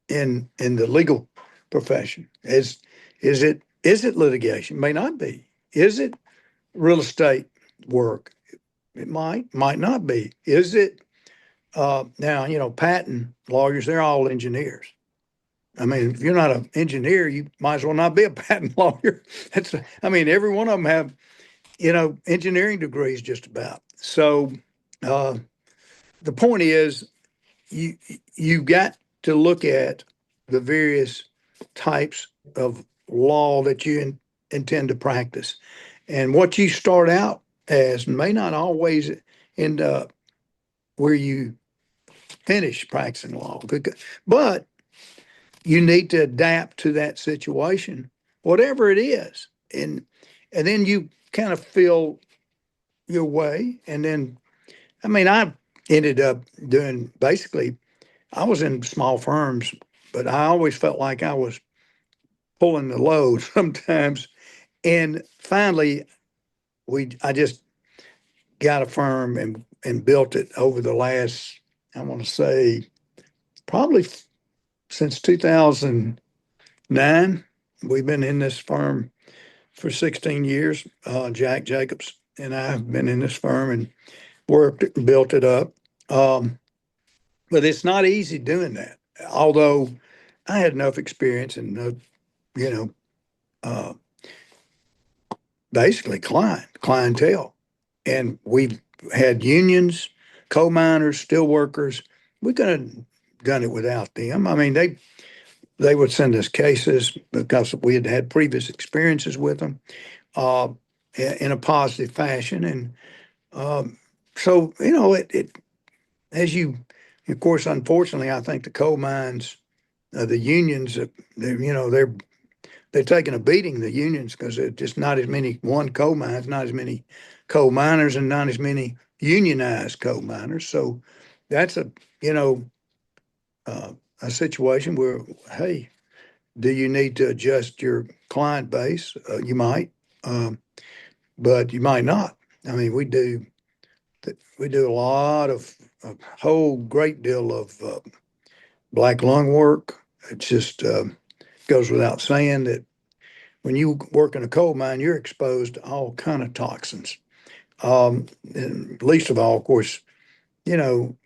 in the legal profession. Is it litigation? May not be. Is it real estate work? It might not be. Is it now, patent lawyers, they're all engineers. I mean, if you're not an engineer, you might as well not be a patent lawyer. Every one of them have, engineering degrees just about. So uh, the point is, you you got to look at the various types of law that you intend to practice, and what you start out as may not always end up where you finish practicing law. But you need to adapt to that situation, whatever it is, and then you kind of feel your way. And then, I ended up doing basically. I was in small firms, but I always felt like I was pulling the load sometimes. And finally, I just got a firm and built it over the last, I want to say, probably since 2009. We've been in this firm for 16 years. Jack Jacobs and I have been in this firm and worked it and built it up. Um, but it's not easy doing that. Although I had enough experience and you know, uh, basically clientele, and we had unions, coal miners, steel workers. We could have done it without them. I mean, they would send us cases because we had had previous experiences with them uh, in a positive fashion, and so it as you, of course, unfortunately, I think the coal mines, the unions, they're taking a beating, the unions, because there's just not as many coal mines, not as many coal miners, and not as many unionized coal miners. So that's you know uh, a situation where, hey, do you need to adjust your client base? You might, um, but you might not. I mean, we do a lot of a whole great deal of black lung work. It just goes without saying that when you work in a coal mine, you're exposed to all kind of toxins. And least of all, of course, you know,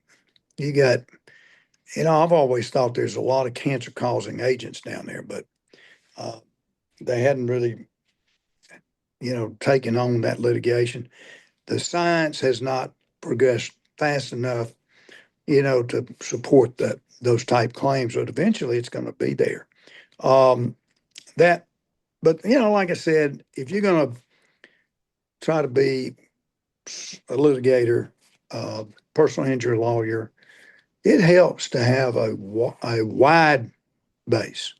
you got, I've always thought there's a lot of cancer causing agents down there, but uh, they hadn't really, taken on that litigation. The science has not progressed fast enough, to support those type claims, but eventually it's going to be there. Um, that, but like I said, if you're going to try to be a litigator, personal injury lawyer, it helps to have a wide base.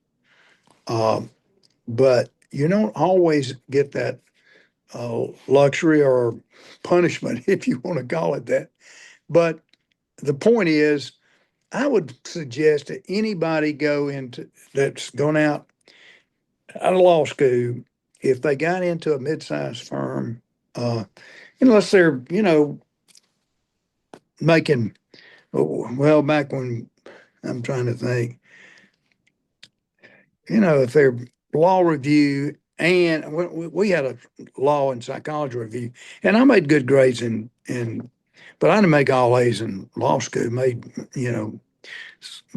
Um, but you don't always get that luxury or punishment, if you want to call it that. But the point is, I would suggest that anybody that's gone out of law school, if they got into a mid-sized firm, uh, unless they're, making, well, back when I'm trying to think, if they're law review and we had a law and psychology review, and I made good grades but I didn't make all A's in law school. Made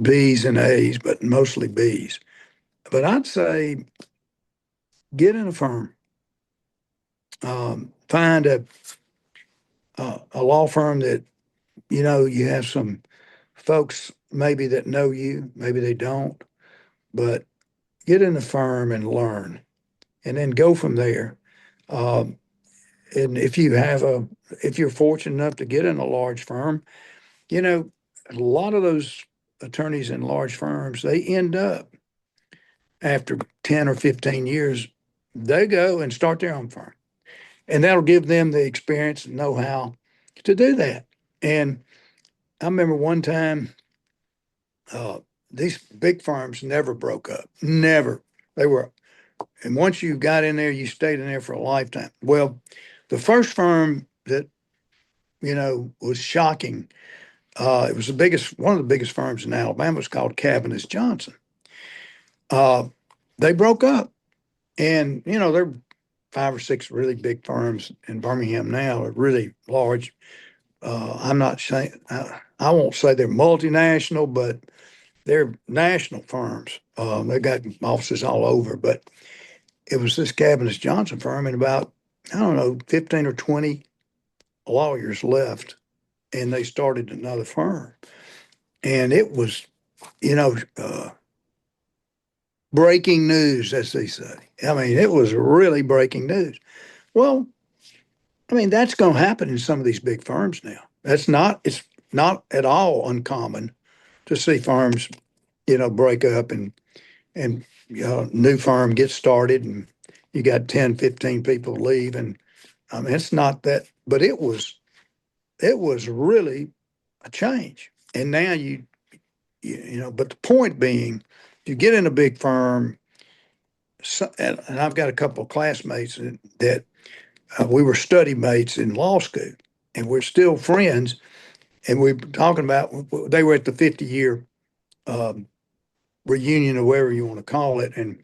B's and A's, but mostly B's. But I'd say get in a firm, find a law firm that you have some folks maybe that know you, maybe they don't, but get in the firm and learn, and then go from there. Um, and if you're fortunate enough to get in a large firm, you know, a lot of those attorneys in large firms, they end up after 10 or 15 years, they go and start their own firm. And that'll give them the experience and know how to do that. And I remember one time, uh, these big firms never broke up, never. They were, and once you got in there, you stayed in there for a lifetime. Well, the first firm that, was shocking, it was one of the biggest firms in Alabama. It was called Cavaness Johnson. Uh, they broke up, and there are 5 or 6 really big firms in Birmingham now, are really large. I'm not saying I won't say they're multinational, but they're national firms. They've got offices all over. But it was this Cavaness Johnson firm, and about, I don't know, 15 or 20 lawyers left, and they started another firm. And it was, you know, uh, breaking news, as they say. I mean, it was really breaking news. Well, I mean, that's going to happen in some of these big firms now. It's not at all uncommon to see firms, break up and new firm gets started and you got 10, 15 people leave. And I mean, it's not that, but it was really a change. And now but the point being, you get in a big firm, and I've got a couple of classmates that we were study mates in law school, and we're still friends. And we're talking about, they were at the 50-year um, reunion or whatever you want to call it, and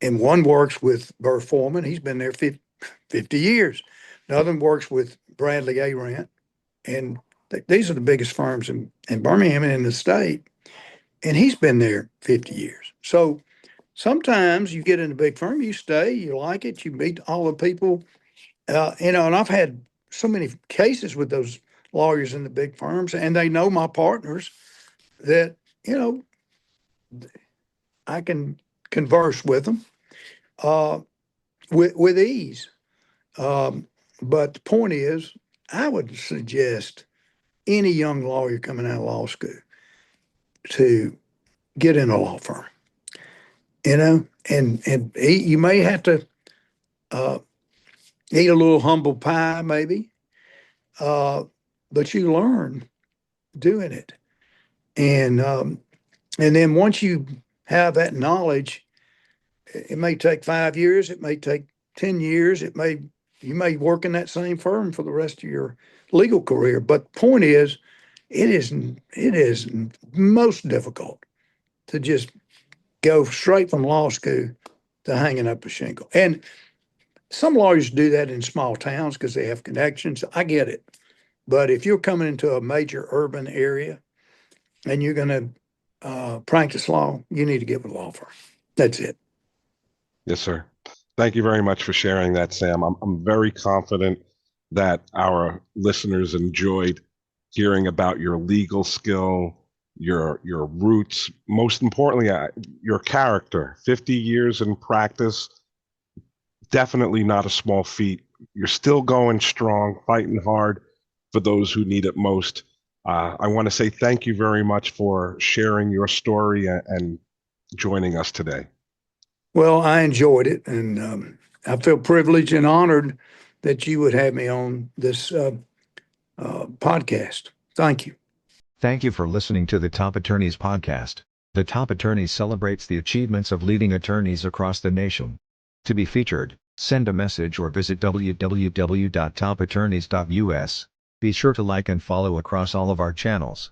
And one works with Burr Foreman. He's been there 50 years. Another one works with Bradley Arant. And these are the biggest firms in Birmingham and in the state. And he's been there 50 years. So sometimes you get in a big firm, you stay, you like it, you meet all the people. And I've had so many cases with those lawyers in the big firms, and they know my partners that, I can converse with them with ease. Um, but the point is, I would suggest any young lawyer coming out of law school to get in a law firm, and you may have to uh, eat a little humble pie, maybe, uh, but you learn doing it, and then once you have that knowledge, it may take 5 years, it may take 10 years, you may work in that same firm for the rest of your legal career. But the point is, it is most difficult to just go straight from law school to hanging up a shingle. And some lawyers do that in small towns because they have connections. I get it. But if you're coming into a major urban area and you're going to practice law, you need to get with a law firm. That's it. Yes, sir. Thank you very much for sharing that, Sam. I'm very confident that our listeners enjoyed hearing about your legal skill, your roots, most importantly, your character. 50 years in practice, definitely not a small feat. You're still going strong, fighting hard for those who need it most. I want to say thank you very much for sharing your story and joining us today. Well, I enjoyed it, and I feel privileged and honored that you would have me on this podcast. Thank you. Thank you for listening to the Top Attorneys Podcast. The Top Attorneys celebrates the achievements of leading attorneys across the nation. To be featured, send a message or visit www.topattorneys.us. Be sure to like and follow across all of our channels.